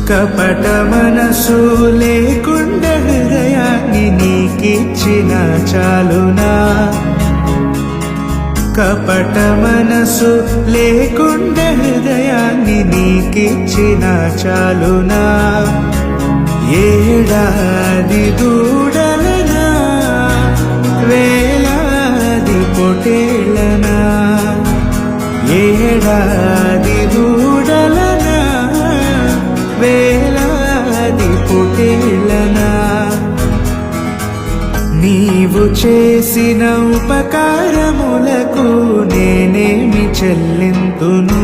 కపట మనసు లేకుండా హృదయాన్ని నీకిచ్చిన చాలునా, కపట మనసు లేకుండా హృదయాన్ని నీకిచ్చిన చాలునా. ఏడాది దూడలనా వేలాది పొటేళ్ళనా, ఏడాది దూడలనా వేలాది పొటేళ్ళనా. నీవు చేసిన ఉపకారములకు నేనేమి చెల్లింతును.